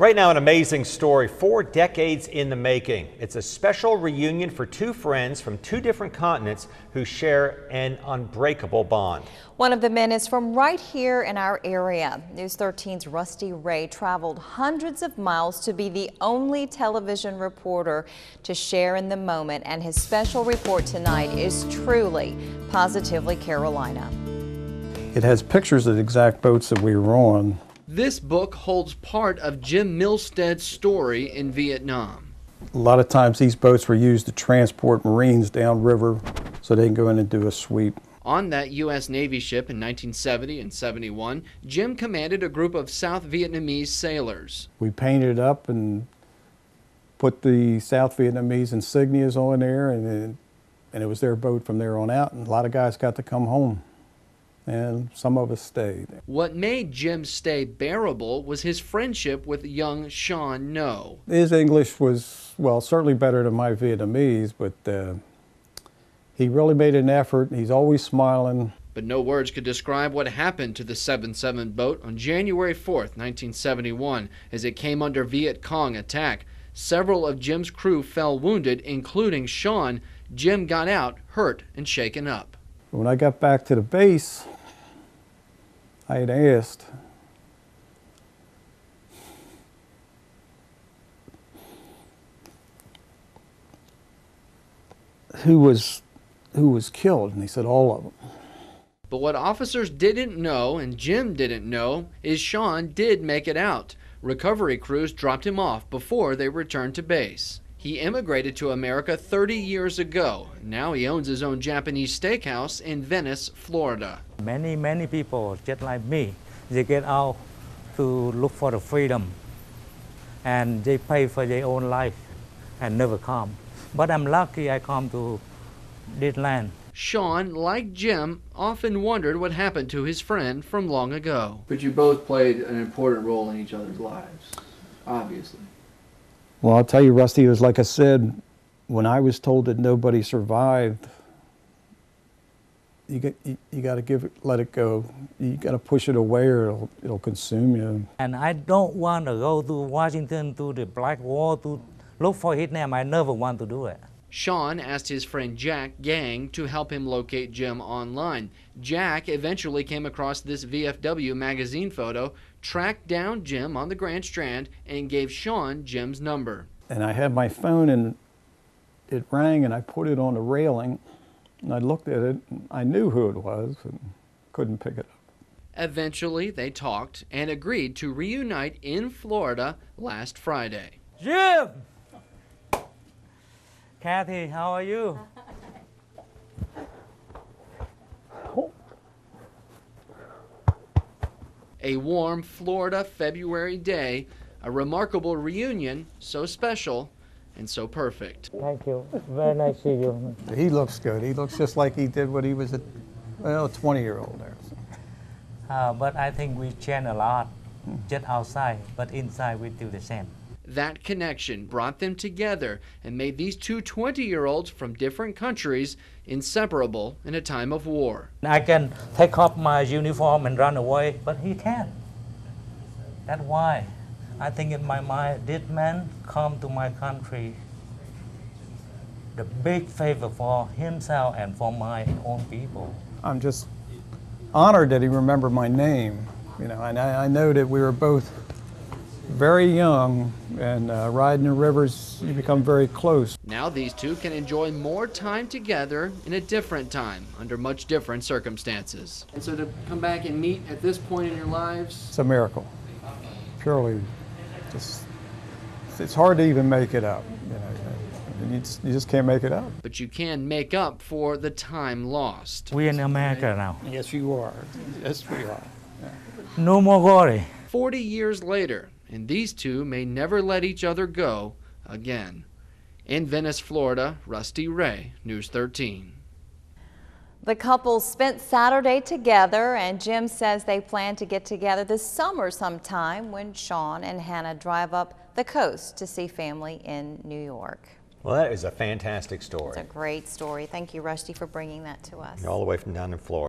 Right now, an amazing story, 4 decades in the making. It's a special reunion for two friends from two different continents who share an unbreakable bond. One of the men is from right here in our area. News 13's Rusty Ray traveled hundreds of miles to be the only television reporter to share in the moment, and his special report tonight is truly, positively Carolina. It has pictures of the exact boats that we were on. This book holds part of Jim Milstead's story in Vietnam. A lot of times these boats were used to transport Marines downriver so they can go in and do a sweep. On that U.S. Navy ship in 1970 and 71, Jim commanded a group of South Vietnamese sailors. We painted it up and put the South Vietnamese insignias on there, and it was their boat from there on out, and a lot of guys got to come home. And some of us stayed. What made Jim's stay bearable was his friendship with young Sean No. His English was, well, certainly better than my Vietnamese, but he really made an effort. He's always smiling. But no words could describe what happened to the 7-7 boat on January 4th, 1971, as it came under Viet Cong attack. Several of Jim's crew fell wounded, including Sean. Jim got out, hurt and shaken up. When I got back to the base, I had asked, who was killed, and he said all of them. But what officers didn't know, and Jim didn't know, is Sean did make it out. Recovery crews dropped him off before they returned to base. He immigrated to America 30 years ago. Now he owns his own Japanese steakhouse in Venice, Florida. Many people just like me, they get out to look for the freedom, and they pay for their own life and never come. But I'm lucky I come to this land. Sean, like Jim, often wondered what happened to his friend from long ago. But you both played an important role in each other's lives, obviously. Well, I'll tell you, Rusty, it was like I said, when I was told that nobody survived, you got to let it go. You got to push it away, or it'll consume you. And I don't want to go to Washington, to the Black Wall, to look for his name. I never want to do it. Sean asked his friend Jack Gang to help him locate Jim online. Jack eventually came across this VFW magazine photo, tracked down Jim on the Grand Strand, and gave Sean Jim's number. And I had my phone, and it rang, and I put it on the railing, and I looked at it, and I knew who it was, and couldn't pick it up. Eventually, they talked and agreed to reunite in Florida last Friday. Jim! Kathy, how are you? A warm Florida February day, a remarkable reunion, so special and so perfect. Thank you. Very nice to see you. He looks good. He looks just like he did when he was a 20-year-old there. But I think we change a lot, just outside, but inside we do the same. That connection brought them together and made these two 20-year-olds from different countries inseparable in a time of war. I can take off my uniform and run away, but he can't. That's why I think in my mind, this man come to my country, the big favor for himself and for my own people. I'm just honored that he remembered my name. You know, and I know that we were both very young, and riding the rivers, you become very close. Now these two can enjoy more time together in a different time, under much different circumstances. And so to come back and meet at this point in your lives? It's a miracle. Purely, it's hard to even make it up. You know, you just can't make it up. But you can make up for the time lost. We're in America now. Yes, you are. Yes, we are. Yeah. No more worry. 40 years later, and these two may never let each other go again. In Venice, Florida, Rusty Ray, News 13. The couple spent Saturday together, and Jim says they plan to get together this summer sometime when Sean and Hannah drive up the coast to see family in New York. Well, that is a fantastic story. It's a great story. Thank you, Rusty, for bringing that to us. All the way from down in Florida.